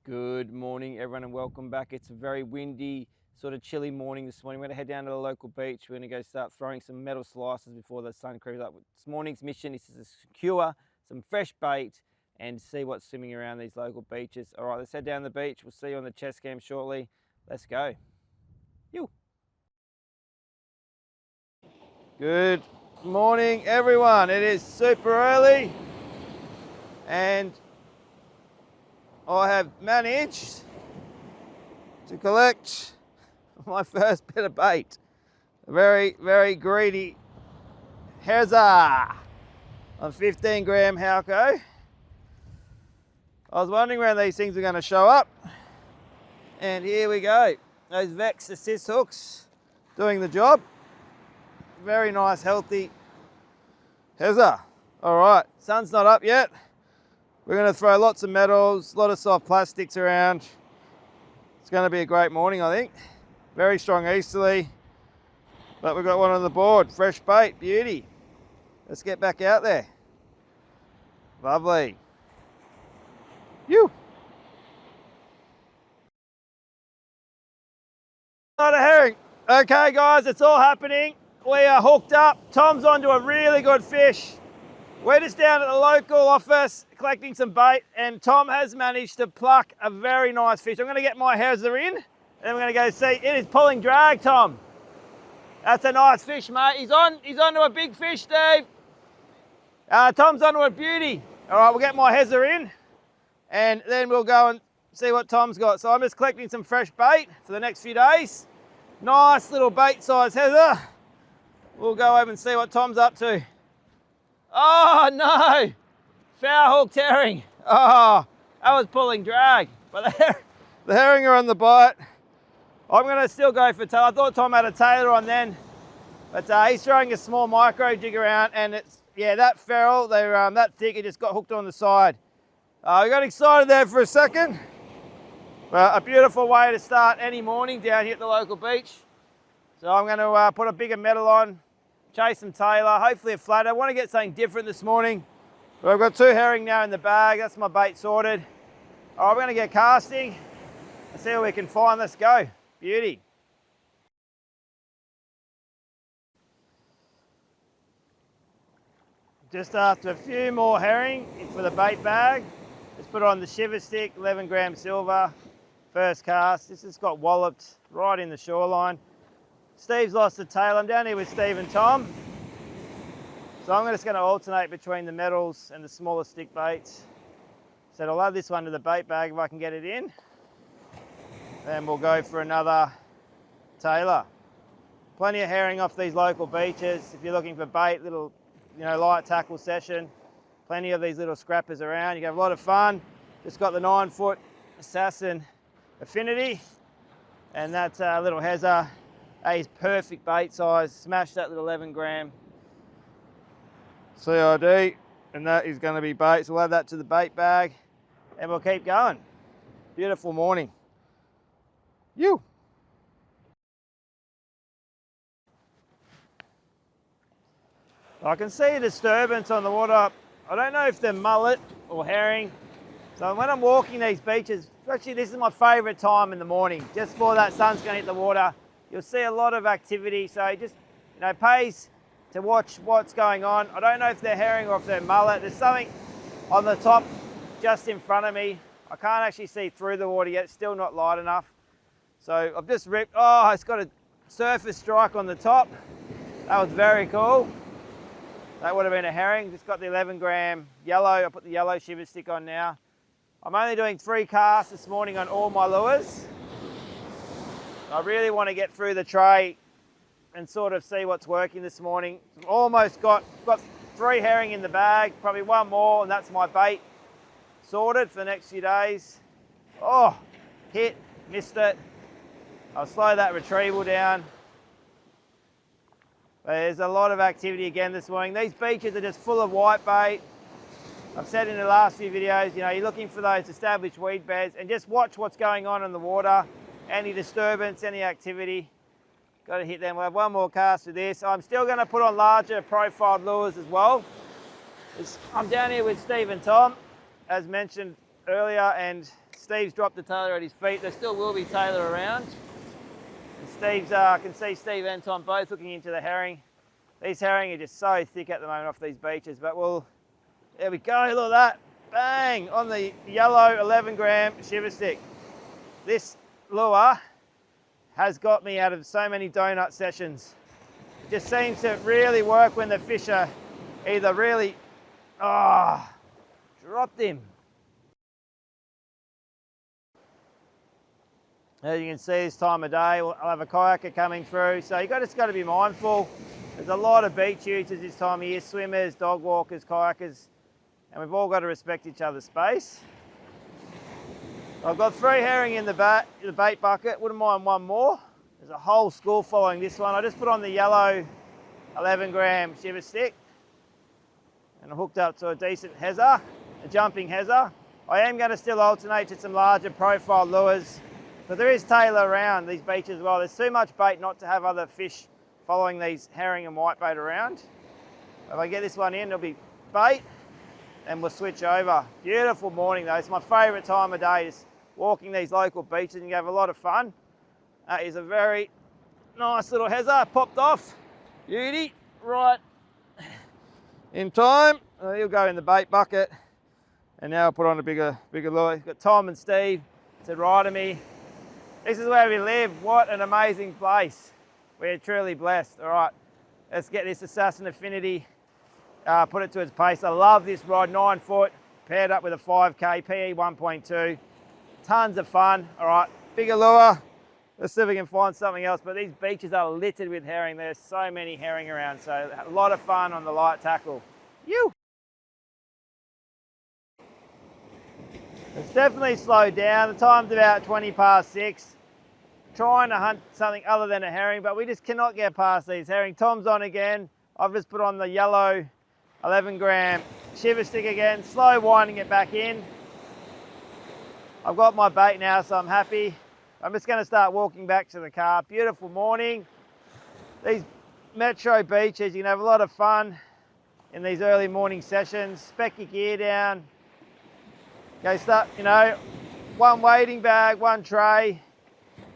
Good morning, everyone, and welcome back. It's a very windy, sort of chilly morning this morning. We're going to head down to the local beach. We're going to go start throwing some metal slices before the sun creeps up. This morning's mission is to secure some fresh bait and see what's swimming around these local beaches. All right, let's head down the beach. We'll see you on the chest cam shortly. Let's go. You. Good morning, everyone. It is super early, and I have managed to collect my first bit of bait. A very, very greedy Hezza on 15 gram Halco. I was wondering when these things were going to show up, and here we go. Those Vex assist hooks doing the job. Very nice, healthy Hezza. All right, sun's not up yet. We're going to throw lots of metals, a lot of soft plastics around. It's going to be a great morning, I think. Very strong easterly, but we've got one on the board. Fresh bait, beauty. Let's get back out there. Lovely. You. Not a herring. Okay, guys, it's all happening. We are hooked up. Tom's onto a really good fish. We're just down at the local office collecting some bait, and Tom has managed to pluck a very nice fish. I'm going to get my Hezza in, and then we're going to go see. It is pulling drag, Tom. That's a nice fish, mate. He's onto a big fish, Dave. Tom's onto a beauty. All right, we'll get my Hezza in, and then we'll go and see what Tom's got. So I'm just collecting some fresh bait for the next few days. Nice little bait size Hezza. We'll go over and see what Tom's up to. Oh no, foul hooked herring. Oh, that was pulling drag. But the herring are on the bite. I'm going to still go for tail. I thought Tom had a tailor on then, but he's throwing a small micro jig around, and it's, yeah, that ferrule, they're that thick, it just got hooked on the side. We got excited there for a second. But a beautiful way to start any morning down here at the local beach. So I'm going to put a bigger metal on, chase some tailor, hopefully a flathead. I want to get something different this morning. But I've got 2 herring now in the bag. That's my bait sorted. All right, we're going to get casting and see what we can find. Let's go. Beauty. Just after a few more herring for the bait bag. Let's put on the shiver stick, 11 gram silver. First cast. This has got walloped right in the shoreline. Steve's lost the tail. I'm down here with Steve and Tom. So I'm just going to alternate between the metals and the smaller stick baits. So I'll add this one to the bait bag if I can get it in. Then we'll go for another tailor. Plenty of herring off these local beaches. If you're looking for bait, little, light tackle session. Plenty of these little scrappers around. You can have a lot of fun. Just got the 9-foot Assassin Affinity. And that's a little Hezza. That is perfect bait size. Smash that little 11 gram CID, and that is going to be bait. So we'll add that to the bait bag, and we'll keep going. Beautiful morning. You. I can see a disturbance on the water. I don't know if they're mullet or herring. So when I'm walking these beaches, actually this is my favourite time in the morning, just before that sun's going to hit the water. You'll see a lot of activity, so it just pays to watch what's going on. I don't know if they're herring or if they're mullet. There's something on the top just in front of me. I can't actually see through the water yet. It's still not light enough. So I've just ripped. Oh, it's got a surface strike on the top. That was very cool. That would have been a herring. Just got the 11 gram yellow. I put the yellow shiver stick on now. I'm only doing 3 casts this morning on all my lures. I really want to get through the tray and sort of see what's working this morning. Almost got 3 herring in the bag, probably 1 more, and that's my bait sorted for the next few days. Oh, hit, missed it. I'll slow that retrieval down. But there's a lot of activity again this morning. These beaches are just full of whitebait. I've said in the last few videos, you're looking for those established weed beds and just watch what's going on in the water. Any disturbance, any activity, got to hit them. We'll have 1 more cast with this. I'm still going to put on larger profiled lures as well. I'm down here with Steve and Tom. As mentioned earlier, and Steve's dropped the tailor at his feet. There still will be tailor around. And Steve's, I can see Steve and Tom both looking into the herring. These herring are just so thick at the moment off these beaches, but there we go, look at that. Bang, on the yellow 11 gram shiver stick. This lure has got me out of so many donut sessions. It just seems to really work when the fish are either really, dropped him. As you can see, this time of day, I'll have a kayaker coming through. So just got to be mindful. There's a lot of beach users this time of year, swimmers, dog walkers, kayakers, and we've all got to respect each other's space. I've got 3 herring in the bait bucket. Wouldn't mind one more. There's a whole school following this one. I just put on the yellow 11 gram shiver stick and I hooked up to a decent hezzer, a jumping hezzer. I am going to still alternate to some larger profile lures, but there is tailor around these beaches as well. There's too much bait not to have other fish following these herring and whitebait around. If I get this one in, it'll be bait and we'll switch over. Beautiful morning though. It's my favourite time of day, just walking these local beaches, and you have a lot of fun. That is a very nice little hezzer, popped off. Beauty, right in time. He'll go in the bait bucket, and now I'll put on a bigger lure. Got Tom and Steve to ride to me. This is where we live. What an amazing place. We're truly blessed. All right, let's get this Assassin Affinity, put it to its pace. I love this rod, 9 foot, paired up with a 5K, PE 1.2. Tons of fun. All right, bigger lure. Let's see if we can find something else, but these beaches are littered with herring. There's so many herring around, so a lot of fun on the light tackle. It's definitely slowed down. The time's about 20 past 6. Trying to hunt something other than a herring, but we just cannot get past these herring. Tom's on again. I've just put on the yellow 11 gram shiver stick again, slow winding it back in. I've got my bait now, so I'm happy. I'm just going to start walking back to the car. Beautiful morning. These metro beaches, you can have a lot of fun in these early morning sessions. Spec your gear down. Go start, one wading bag, one tray,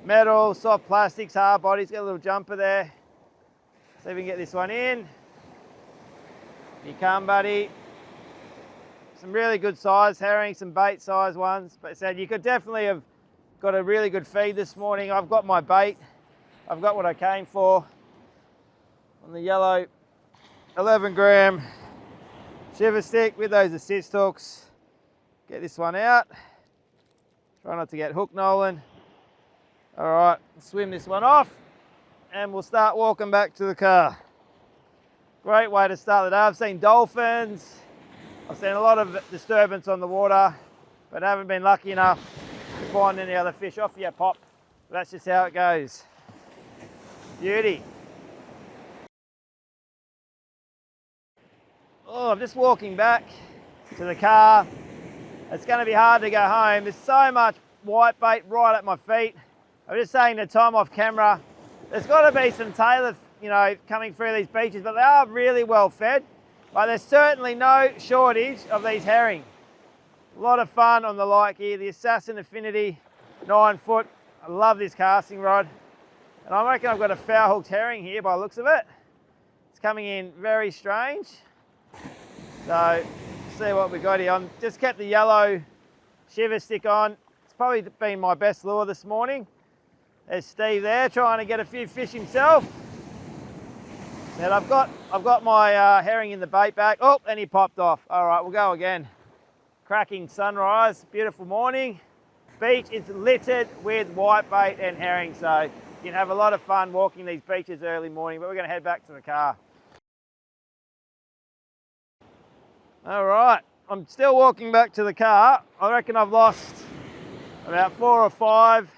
metal, soft plastics, hard bodies. Got a little jumper there. See if we can get this one in. Here you come, buddy. Some really good size herring, some bait size ones. But said you could definitely have got a really good feed this morning. I've got my bait. I've got what I came for on the yellow 11 gram shiver stick with those assist hooks. Get this one out. Try not to get hooked, Nolan. All right, swim this one off and we'll start walking back to the car. Great way to start the day. I've seen dolphins. I've seen a lot of disturbance on the water, but I haven't been lucky enough to find any other fish. Off you pop. But that's just how it goes. Beauty. Oh, I'm just walking back to the car. It's going to be hard to go home. There's so much whitebait right at my feet. I'm just saying to Tom off camera, there's got to be some tailor, coming through these beaches, but they are really well fed. But there's certainly no shortage of these herring. A lot of fun on the light gear. The Assassin Affinity 9 foot. I love this casting rod. And I reckon I've got a foul hooked herring here by the looks of it. It's coming in very strange. So, see what we got here. I've just kept the yellow shiver stick on. It's probably been my best lure this morning. There's Steve there trying to get a few fish himself. And I've got my herring in the bait bag. Oh, and he popped off. All right, we'll go again. Cracking sunrise, beautiful morning. Beach is littered with whitebait and herring, so you can have a lot of fun walking these beaches early morning, but we're going to head back to the car. All right, I'm still walking back to the car. I reckon I've lost about 4 or 5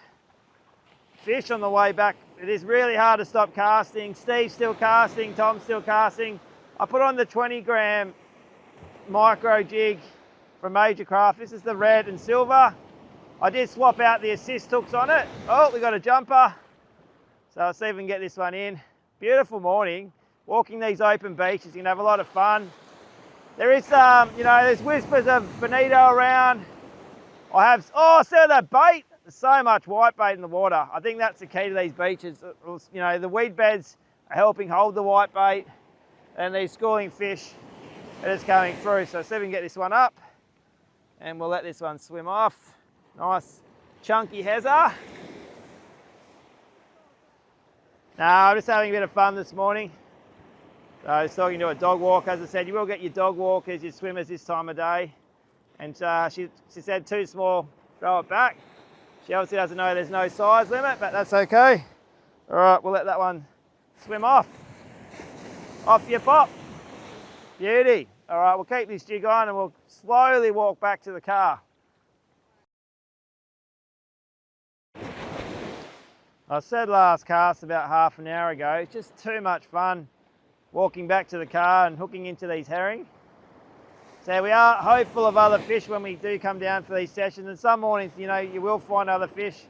fish on the way back. It is really hard to stop casting. Steve's still casting, Tom's still casting. I put on the 20 gram micro jig from Major Craft. This is the red and silver. I did swap out the assist hooks on it. Oh, we got a jumper. So I'll see if we can get this one in. Beautiful morning. Walking these open beaches, you can have a lot of fun. There is there's whispers of bonito around. I have, oh, see that bait? There's so much white bait in the water. I think that's the key to these beaches. You know, the weed beds are helping hold the white bait, and these schooling fish are just coming through. So see if we can get this one up, and we'll let this one swim off. Nice chunky hezza. Now, I'm just having a bit of fun this morning. So I was talking to a dog walker. As I said, you will get your dog walkers, your swimmers this time of day. And she said too small, throw it back. She obviously doesn't know there's no size limit, but that's okay. All right, we'll let that one swim off. Off you pop. Beauty. All right, we'll keep this jig on and we'll slowly walk back to the car. I said last cast about half an hour ago, it's just too much fun walking back to the car and hooking into these herring. So we are hopeful of other fish when we do come down for these sessions, and some mornings, you know, you will find other fish,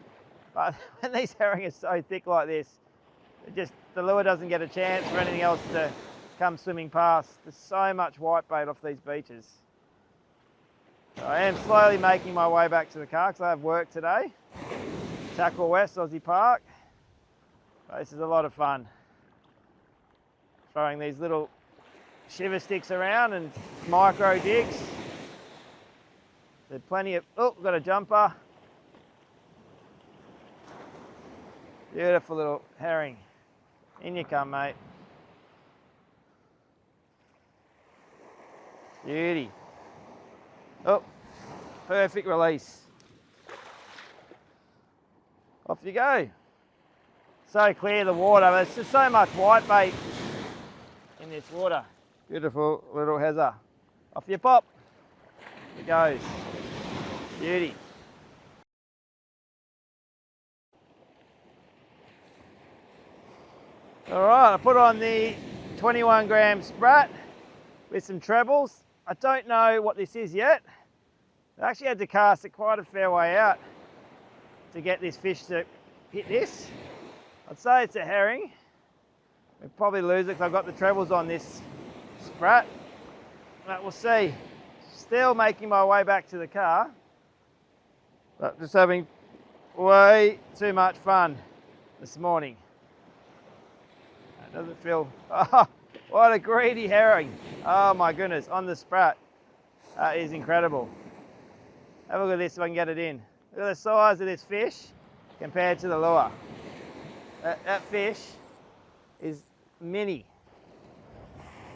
but when these herring are so thick like this, the lure doesn't get a chance for anything else to come swimming past. There's so much whitebait off these beaches. So I am slowly making my way back to the car because I have work today. Tackle West, Aussie Park. But this is a lot of fun. Throwing these little shiver sticks around and micro jigs. There's plenty of, oh, got a jumper. Beautiful little herring. In you come, mate. Beauty. Oh, perfect release. Off you go. So clear the water, but there's just so much whitebait in this water. Beautiful little hezza. Off you pop. It goes. Beauty. All right, I put on the 21 gram sprat with some trebles. I don't know what this is yet. I actually had to cast it quite a fair way out to get this fish to hit this. I'd say it's a herring. We'll probably lose it because I've got the trebles on this sprat. But we'll see. Still making my way back to the car. But just having way too much fun this morning. It doesn't feel, oh, what a greedy herring. Oh my goodness, on the sprat. That is incredible. Have a look at this if I can get it in. Look at the size of this fish compared to the lure. That fish is mini.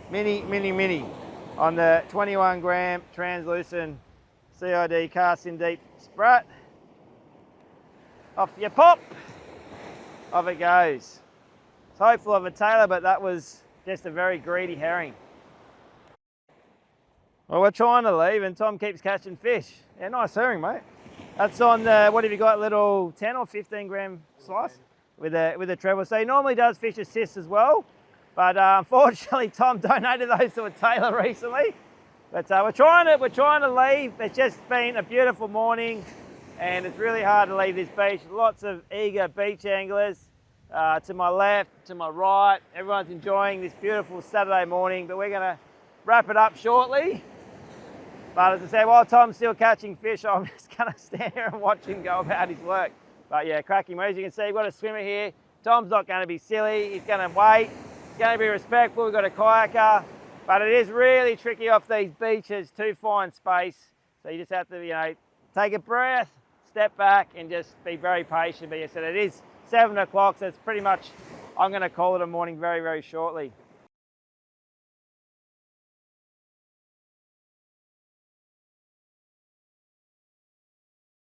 Mini on the 21 gram translucent CID cast in deep sprat. Off you pop. Off it goes. It's hopeful of a tailor, but that was just a very greedy herring. Well, we're trying to leave and Tom keeps catching fish. Yeah, nice herring, mate. That's on the, what have you got, little 10 or 15 gram slice with a treble. So he normally does fish assist as well, but unfortunately Tom donated those to a tailor recently. But we're trying to leave. It's just been a beautiful morning and it's really hard to leave this beach. Lots of eager beach anglers to my left, to my right. Everyone's enjoying this beautiful Saturday morning, but we're gonna wrap it up shortly. But as I said, while Tom's still catching fish, I'm just going to stand here and watch him go about his work. But yeah, cracking. As you can see, we've got a swimmer here. Tom's not going to be silly. He's going to wait. He's going to be respectful. We've got a kayaker. But it is really tricky off these beaches to find space. So you just have to, you know, take a breath, step back and just be very patient. But you said it is 7 o'clock, so it's pretty much, I'm going to call it a morning very, very shortly.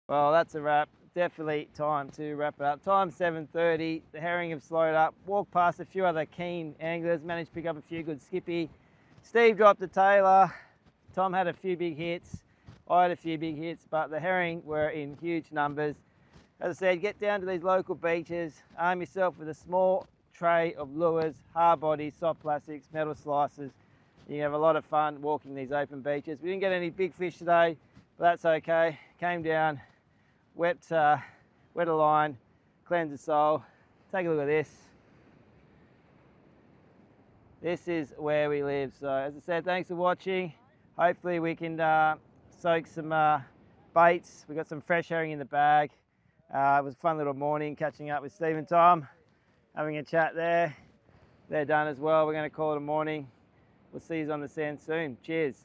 Well, that's a wrap. Definitely time to wrap it up. Time's 7:30. The herring have slowed up. Walked past a few other keen anglers. Managed to pick up a few good skippy. Steve dropped a tailor. Tom had a few big hits. I had a few big hits, but the herring were in huge numbers. As I said, get down to these local beaches. Arm yourself with a small tray of lures, hard bodies, soft plastics, metal slices. You can have a lot of fun walking these open beaches. We didn't get any big fish today, but that's okay. Came down. Wet a line, cleanse the soul. Take a look at this. This is where we live. So as I said, thanks for watching. Hopefully we can soak some baits. We got some fresh herring in the bag. It was a fun little morning catching up with Steve and Tom, having a chat there. They're done as well. We're going to call it a morning. We'll see you on the sand soon. Cheers.